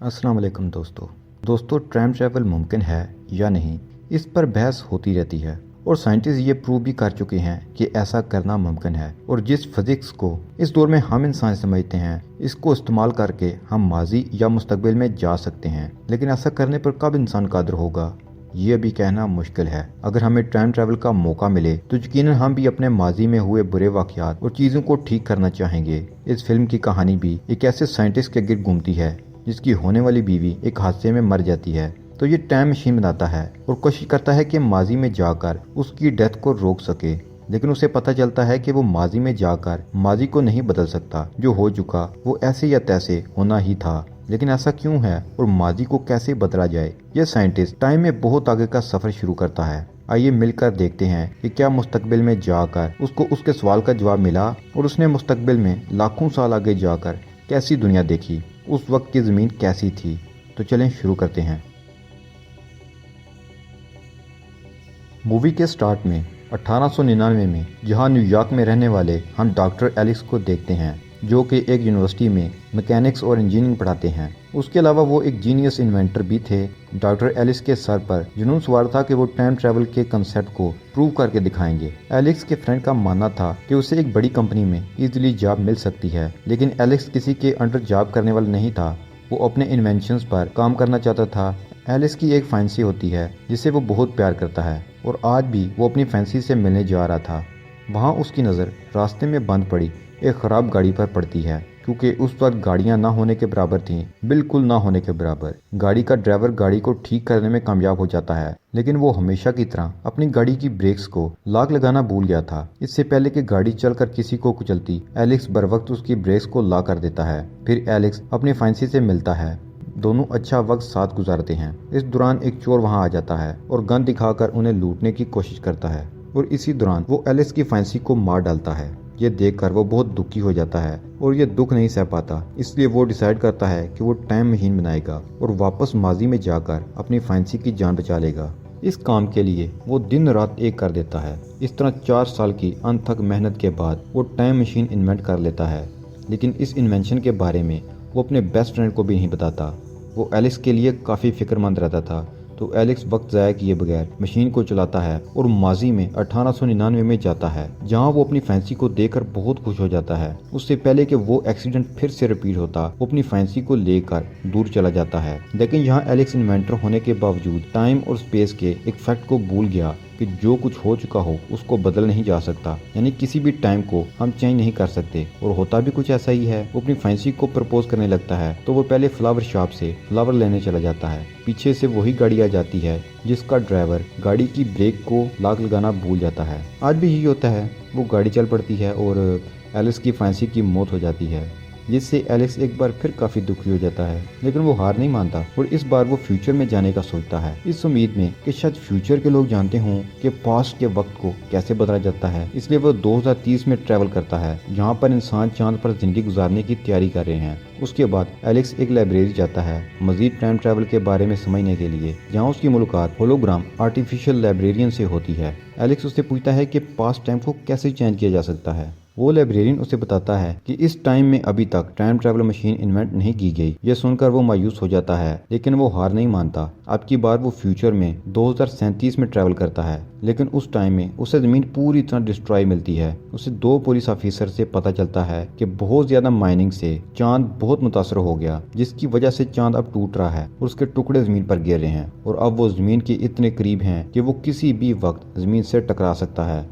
अस्सलाम वालेकुम दोस्तों टाइम ट्रैवल मुमकिन है या नहीं, इस पर बहस होती रहती है और साइंटिस्ट ये प्रूव भी कर चुके हैं कि ऐसा करना मुमकिन है। और जिस फिजिक्स को इस दौर में हम इंसान समझते हैं, इसको इस्तेमाल करके हम माजी या मुस्तकबिल में जा सकते हैं। लेकिन ऐसा करने पर कब इंसान कादिर होगा, ये अभी कहना मुश्किल है। अगर हमें टाइम ट्रैवल का मौका मिले तो यकीनन हम भी अपने माजी में हुए बुरे वाक़यात और चीज़ों को ठीक करना चाहेंगे। इस फिल्म की कहानी भी एक ऐसे साइंटिस्ट के गिर्द घूमती है जिसकी होने वाली बीवी एक हादसे में मर जाती है। तो ये टाइम मशीन बनाता है और कोशिश करता है कि माजी में जाकर उसकी डेथ को रोक सके। लेकिन उसे पता चलता है कि वो माजी में जाकर माजी को नहीं बदल सकता। जो हो चुका वो ऐसे या तैसे होना ही था। लेकिन ऐसा क्यों है और माजी को कैसे बदला जाए, ये साइंटिस्ट टाइम में बहुत आगे का सफर शुरू करता है। आइए मिलकर देखते हैं कि क्या मुस्तकबिल में जाकर उसको उसके सवाल का जवाब मिला और उसने मुस्तकबिल में लाखों साल आगे जाकर कैसी दुनिया देखी, उस वक्त की ज़मीन कैसी थी। तो चलें शुरू करते हैं। मूवी के स्टार्ट में 1899 में जहां न्यूयॉर्क में रहने वाले हम डॉक्टर एलिस को देखते हैं, जो कि एक यूनिवर्सिटी में मैकेनिक्स और इंजीनियरिंग पढ़ाते हैं। उसके अलावा वो एक जीनियस इन्वेंटर भी थे। डॉक्टर एलिस के सर पर जुनून सवार था कि वो टाइम ट्रैवल के कंसेप्ट को प्रूव करके दिखाएंगे। एलिस के फ्रेंड का मानना था कि उसे एक बड़ी कंपनी में इजीली जॉब मिल सकती है, लेकिन एलिस किसी के अंडर जॉब करने वाला नहीं था। वो अपने इन्वेंशंस पर काम करना चाहता था। एलिस की एक फैंसी होती है जिसे वो बहुत प्यार करता है और आज भी वो अपनी फैंसी से मिलने जा रहा था। वहाँ उसकी नज़र रास्ते में बंद पड़ी एक ख़राब गाड़ी पर पड़ती है, क्योंकि उस वक्त गाड़ियां ना होने के बराबर थीं, बिल्कुल ना होने के बराबर। गाड़ी का ड्राइवर गाड़ी को ठीक करने में कामयाब हो जाता है, लेकिन वो हमेशा की तरह अपनी गाड़ी की ब्रेक्स को लॉक लगाना भूल गया था। इससे पहले कि गाड़ी चलकर किसी को कुचलती, एलेक्स बर वक्त उसकी ब्रेक्स को लॉक कर देता है। फिर एलेक्स अपनी फैंसी से मिलता है। दोनों अच्छा वक्त साथ गुजारते हैं। इस दौरान एक चोर वहां आ जाता है और गन दिखाकर उन्हें लूटने की कोशिश करता है और इसी दौरान वो एलेक्स की फैंसी को मार डालता है। ये देखकर वो बहुत दुखी हो जाता है और ये दुख नहीं सह पाता, इसलिए वो डिसाइड करता है कि वो टाइम मशीन बनाएगा और वापस माजी में जाकर अपनी फैंसी की जान बचा लेगा। इस काम के लिए वो दिन रात एक कर देता है। इस तरह 4 साल की अनथक मेहनत के बाद वो टाइम मशीन इन्वेंट कर लेता है। लेकिन इस इन्वेंशन के बारे में वो अपने बेस्ट फ्रेंड को भी नहीं बताता। वो एलेक्स के लिए काफ़ी फिक्रमंद रहता था। तो एलेक्स वक्त ज़ाया किए बगैर मशीन को चलाता है और माजी में 1899 में जाता है, जहां वो अपनी फैंसी को देखकर बहुत खुश हो जाता है। उससे पहले कि वो एक्सीडेंट फिर से रिपीट होता, वो अपनी फैंसी को लेकर दूर चला जाता है। लेकिन यहाँ एलेक्स इन्वेंटर होने के बावजूद टाइम और स्पेस के एक फैक्ट को भूल गया कि जो कुछ हो चुका हो उसको बदल नहीं जा सकता, यानी किसी भी टाइम को हम चेंज नहीं कर सकते। और होता भी कुछ ऐसा ही है। वो अपनी फैंसी को प्रपोज करने लगता है तो वो पहले फ्लावर शॉप से फ्लावर लेने चला जाता है। पीछे से वही गाड़ी आ जाती है जिसका ड्राइवर गाड़ी की ब्रेक को लॉक लगाना भूल जाता है। आज भी यही होता है। वो गाड़ी चल पड़ती है और एलिस की फैंसी की मौत हो जाती है, जिससे एलेक्स एक बार फिर काफी दुखी हो जाता है। लेकिन वो हार नहीं मानता और इस बार वो फ्यूचर में जाने का सोचता है, इस उम्मीद में कि शायद फ्यूचर के लोग जानते हों कि पास्ट के वक्त को कैसे बदला जाता है। इसलिए वो 2030 में ट्रैवल करता है, जहाँ पर इंसान चांद पर जिंदगी गुजारने की तैयारी कर रहे हैं। उसके बाद एलेक्स एक लाइब्रेरी जाता है मजीद टाइम ट्रैवल के बारे में समझने के लिए, जहाँ उसकी मुलाकात होलोग्राम आर्टिफिशियल लाइब्रेरियन से होती है। एलेक्स उससे पूछता है कि पास्ट टाइम को कैसे चेंज किया जा सकता है। वो लाइब्रेरियन उसे बताता है कि इस टाइम में अभी तक टाइम ट्रैवल मशीन इन्वेंट नहीं की गई। यह सुनकर वो मायूस हो जाता है, लेकिन वो हार नहीं मानता। अब की बार वो फ्यूचर में 2037 में ट्रैवल करता है, लेकिन उस टाइम में उसे जमीन पूरी तरह डिस्ट्रॉय मिलती है। उसे 2 पुलिस ऑफिसर से पता चलता है कि बहुत ज्यादा माइनिंग से चांद बहुत मुतासर हो गया, जिसकी वजह से चांद अब टूट रहा है और उसके टुकड़े जमीन पर गिर रहे हैं और अब वो जमीन के इतने करीब हैं कि वो किसी भी वक्त जमीन से टकरा सकता है।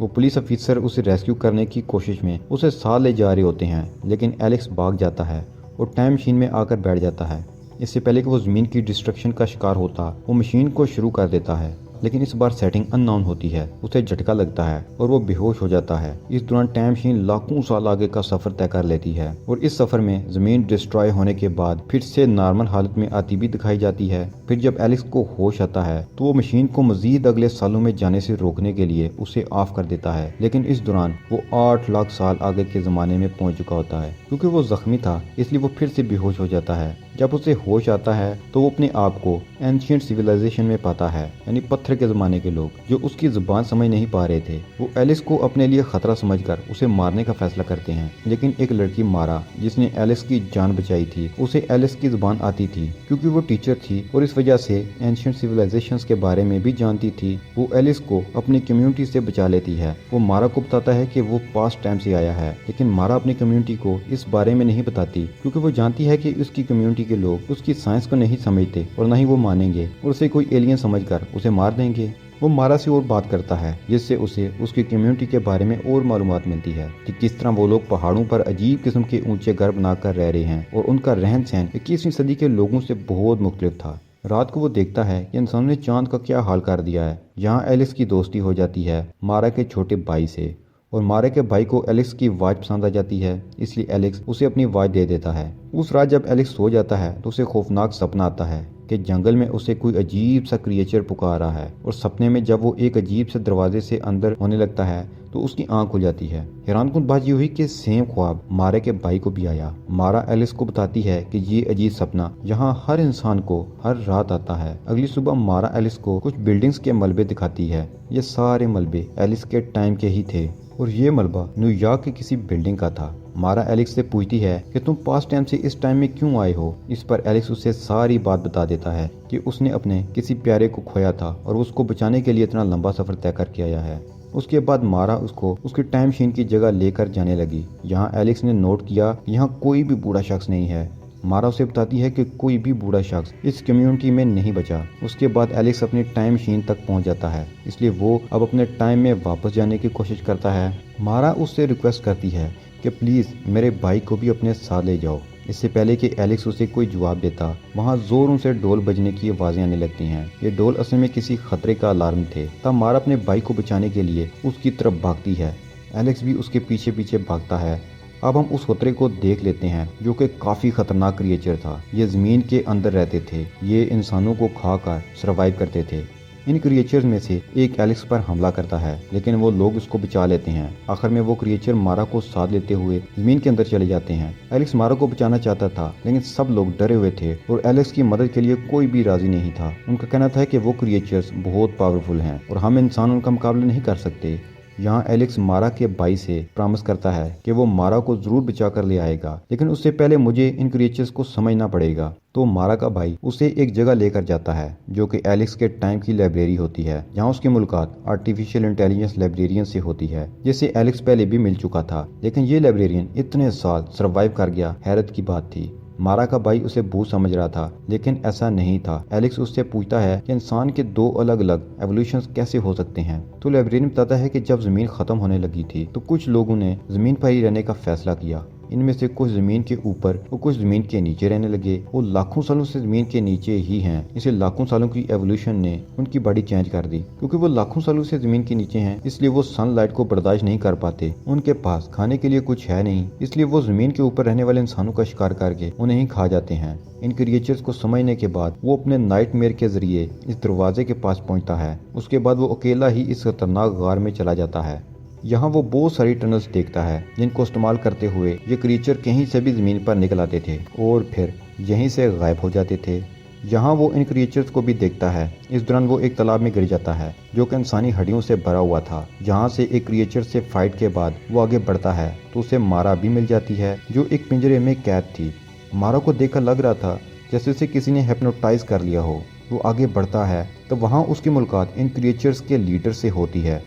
वो पुलिस ऑफिसर उसे रेस्क्यू करने की कोशिश में उसे साथ ले जा रहे होते हैं, लेकिन एलेक्स भाग जाता है और टाइम मशीन में आकर बैठ जाता है। इससे पहले कि वो ज़मीन की डिस्ट्रक्शन का शिकार होता, वो मशीन को शुरू कर देता है। लेकिन इस बार सेटिंग अननोन होती है। उसे झटका लगता है और वो बेहोश हो जाता है। इस दौरान टाइम मशीन लाखों साल आगे का सफर तय कर लेती है और इस सफर में जमीन डिस्ट्रॉय होने के बाद फिर से नॉर्मल हालत में आती भी दिखाई जाती है। फिर जब एलेक्स को होश आता है तो वो मशीन को मजीद अगले सालों में जाने से रोकने के लिए उसे ऑफ कर देता है। लेकिन इस दौरान वो 8 लाख साल आगे के जमाने में पहुंच चुका होता है। क्योंकि वो जख्मी था, इसलिए वो फिर से बेहोश हो जाता है। जब उसे होश आता है तो वो अपने आप को एंशिएंट सिविलाइजेशन में पाता है, यानी पत्थर के ज़माने के लोग जो उसकी ज़ुबान समझ नहीं पा रहे थे। वो एलिस को अपने लिए खतरा समझकर उसे मारने का फैसला करते हैं, लेकिन एक लड़की मारा जिसने एलिस की जान बचाई थी, उसे एलिस की ज़ुबान आती थी क्योंकि वो टीचर थी और इस वजह से एंशिएंट सिविलाइजेशंस के बारे में भी जानती थी। वो एलिस को अपनी कम्युनिटी से बचा लेती है। वो मारा को बताता है कि वो पास्ट टाइम से आया है, लेकिन मारा अपनी कम्युनिटी को इस बारे में नहीं बताती क्योंकि वो जानती है कि उसकी कम्युनिटी के लोग उसकी साइंस को नहीं समझते और न ही वो मानेंगे और उसे कोई एलियन समझकर उसे मार देंगे। वो मारा से और बात करता है जिससे उसे उसकी कम्युनिटी के बारे में और मालूमात मिलती है कि किस तरह वो लोग पहाड़ों पर अजीब किस्म के ऊंचे घर बनाकर रह रहे हैं और उनका रहन सहन 21वीं सदी के लोगों से बहुत मुख्तलिफ था। रात को वो देखता है कि इंसानों ने चांद का क्या हाल कर दिया है। यहाँ एलिस की दोस्ती हो जाती है मारा के छोटे भाई से और मारा के भाई को एलेक्स की आवाज़ पसंद आ जाती है, इसलिए एलेक्स उसे अपनी आवाज़ दे देता है। उस रात जब एलेक्स सो जाता है तो उसे खौफनाक सपना आता है कि जंगल में उसे कोई अजीब सा क्रिएचर पुकार रहा है और सपने में जब वो एक अजीब से दरवाजे से अंदर होने लगता है तो उसकी आंख खुल जाती है। हैरानकुन बात ये हुई कि सेम ख्वाब मारा के भाई को भी आया। मारा एलिस को बताती है कि ये अजीब सपना यहाँ हर इंसान को हर रात आता है। अगली सुबह मारा एलिस को कुछ बिल्डिंग्स के मलबे दिखाती है। ये सारे मलबे एलिस के टाइम के ही थे और ये मलबा न्यूयॉर्क की किसी बिल्डिंग का था। मारा एलेक्स से पूछती है कि तुम पास्ट टाइम से इस टाइम में क्यों आए हो। इस पर एलेक्स उसे सारी बात बता देता है कि उसने अपने किसी प्यारे को खोया था और उसको बचाने के लिए इतना लंबा सफर तय करके आया है। उसके बाद मारा उसको उसकी टाइम मशीन की जगह लेकर जाने लगी। यहाँ एलेक्स ने नोट किया कि यहाँ कोई भी बूढ़ा शख्स नहीं है। मारा उसे बताती है कि कोई भी बूढ़ा शख्स इस कम्युनिटी में नहीं बचा। उसके बाद एलेक्स अपनी टाइम मशीन तक पहुंच जाता है, इसलिए वो अब अपने टाइम में वापस जाने की कोशिश करता है। मारा उससे रिक्वेस्ट करती है कि प्लीज़ मेरे भाई को भी अपने साथ ले जाओ। इससे पहले कि एलेक्स उसे कोई जवाब देता, वहाँ जोरों से ढोल बजने की आवाज़ें आने लगती हैं। ये ढोल असल में किसी खतरे का अलार्म थे। तब मारा अपने भाई को बचाने के लिए उसकी तरफ भागती है। एलेक्स भी उसके पीछे पीछे भागता है। अब हम उस खतरे को देख लेते हैं जो कि काफ़ी खतरनाक क्रिएचर था। ये ज़मीन के अंदर रहते थे। ये इंसानों को खाकर सर्वाइव करते थे। इन क्रिएचर्स में से एक एलेक्स पर हमला करता है, लेकिन वो लोग उसको बचा लेते हैं। आखिर में वो क्रिएचर मारा को साथ लेते हुए जमीन के अंदर चले जाते हैं। एलेक्स मारा को बचाना चाहता था, लेकिन सब लोग डरे हुए थे और एलेक्स की मदद के लिए कोई भी राजी नहीं था। उनका कहना था कि वो क्रिएचर्स बहुत पावरफुल हैं और हम इंसान उनका मुकाबला नहीं कर सकते। यहाँ एलेक्स मारा के भाई से प्रॉमिस करता है कि वो मारा को जरूर बचा कर ले आएगा, लेकिन उससे पहले मुझे इन क्रिएचर्स को समझना पड़ेगा। तो मारा का भाई उसे एक जगह लेकर जाता है जो कि एलेक्स के टाइम की लाइब्रेरी होती है, जहाँ उसकी मुलाकात आर्टिफिशियल इंटेलिजेंस लाइब्रेरियन से होती है, जिसे एलेक्स पहले भी मिल चुका था। लेकिन ये लाइब्रेरियन इतने साल सर्वाइव कर गया, हैरत की बात थी। मारा का भाई उसे भूत समझ रहा था, लेकिन ऐसा नहीं था। एलेक्स उससे पूछता है कि इंसान के दो अलग अलग एवोल्यूशंस कैसे हो सकते हैं। तो लाइब्रेरियन बताता है कि जब जमीन खत्म होने लगी थी तो कुछ लोगों ने जमीन पर ही रहने का फैसला किया। इनमें से कुछ जमीन के ऊपर और कुछ जमीन के नीचे रहने लगे। वो लाखों सालों से जमीन के नीचे ही हैं। इसे लाखों सालों की एवोल्यूशन ने उनकी बॉडी चेंज कर दी। क्योंकि वो लाखों सालों से जमीन के नीचे हैं, इसलिए वो सनलाइट को बर्दाश्त नहीं कर पाते। उनके पास खाने के लिए कुछ है नहीं, इसलिए वो जमीन के ऊपर रहने वाले इंसानों का शिकार करके उन्हें ही खा जाते हैं। इन क्रिएचर्स को समझने के बाद वो अपने नाइटमेयर के जरिए इस दरवाजे के पास पहुंचता है। उसके बाद वो अकेला ही इस खतरनाक गार में चला जाता है। यहाँ वो बहुत सारी टनल्स देखता है जिनको इस्तेमाल करते हुए ये क्रिएचर कहीं से भी ज़मीन पर निकल आते थे और फिर यहीं से गायब हो जाते थे। यहाँ वो इन क्रिएचर्स को भी देखता है। इस दौरान वो एक तालाब में गिर जाता है जो कि इंसानी हड्डियों से भरा हुआ था। जहाँ से एक क्रिएचर से फाइट के बाद वो आगे बढ़ता है तो उसे मारा भी मिल जाती है जो एक पिंजरे में कैद थी। मारा को देखकर लग रहा था जैसे उसे किसी ने हिप्नोटाइज कर लिया हो। वो आगे बढ़ता है तो वहाँ उसकी मुलाकात इन क्रिएचर्स के लीडर से होती है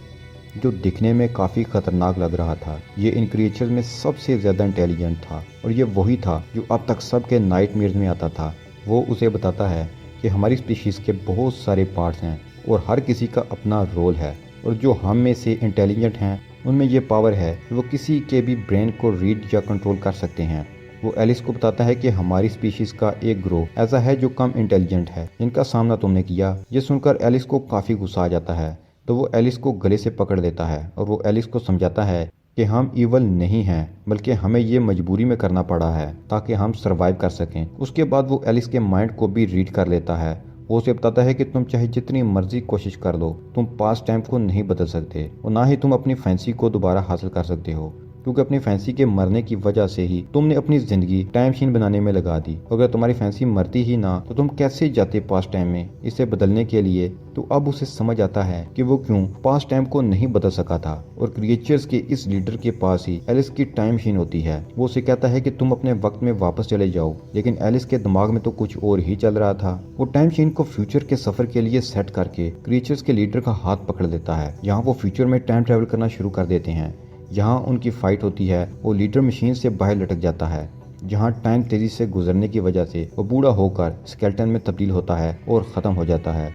जो दिखने में काफ़ी खतरनाक लग रहा था। ये इन क्रिएचर्स में सबसे ज़्यादा इंटेलिजेंट था और ये वही था जो अब तक सबके नाइटमेयर्स में आता था। वो उसे बताता है कि हमारी स्पीशीज़ के बहुत सारे पार्ट्स हैं और हर किसी का अपना रोल है और जो हम में से इंटेलिजेंट हैं उनमें ये पावर है कि वो किसी के भी ब्रेन को रीड या कंट्रोल कर सकते हैं। वो एलिस को बताता है कि हमारी स्पीशीज़ का एक ग्रोह ऐसा है जो कम इंटेलिजेंट है, जिनका सामना तुमने किया। ये सुनकर एलिस को काफ़ी गुस्सा आ जाता है तो वो एलिस को गले से पकड़ लेता है और वो एलिस को समझाता है कि हम ईवल नहीं हैं, बल्कि हमें ये मजबूरी में करना पड़ा है ताकि हम सरवाइव कर सकें। उसके बाद वो एलिस के माइंड को भी रीड कर लेता है। वो उसे बताता है कि तुम चाहे जितनी मर्जी कोशिश कर लो, तुम पास्ट टाइम को नहीं बदल सकते और ना ही तुम अपनी फैंसी को दोबारा हासिल कर सकते हो। क्योंकि अपनी फैंसी के मरने की वजह से ही तुमने अपनी जिंदगी टाइम मशीन बनाने में लगा दी। अगर तुम्हारी फैंसी मरती ही ना तो तुम कैसे जाते पास्ट टाइम में इसे बदलने के लिए। तो अब उसे समझ आता है कि वो क्यों पास्ट टाइम को नहीं बदल सका था और क्रिएचर्स के इस लीडर के पास ही एलिस की टाइम मशीन होती है। वो उसे कहता है कि तुम अपने वक्त में वापस चले जाओ, लेकिन एलिस के दिमाग में तो कुछ और ही चल रहा था। वो टाइम मशीन को फ्यूचर के सफर के लिए सेट करके क्रिएचर्स के लीडर का हाथ पकड़ लेता है। यहाँ वो फ्यूचर में टाइम ट्रेवल करना शुरू कर देते हैं। यहाँ उनकी फाइट होती है। वो लीडर मशीन से बाहर लटक जाता है, जहाँ टाइम तेजी से गुजरने की वजह से वो बूढ़ा होकर स्केलेटन में तब्दील होता है और खत्म हो जाता है।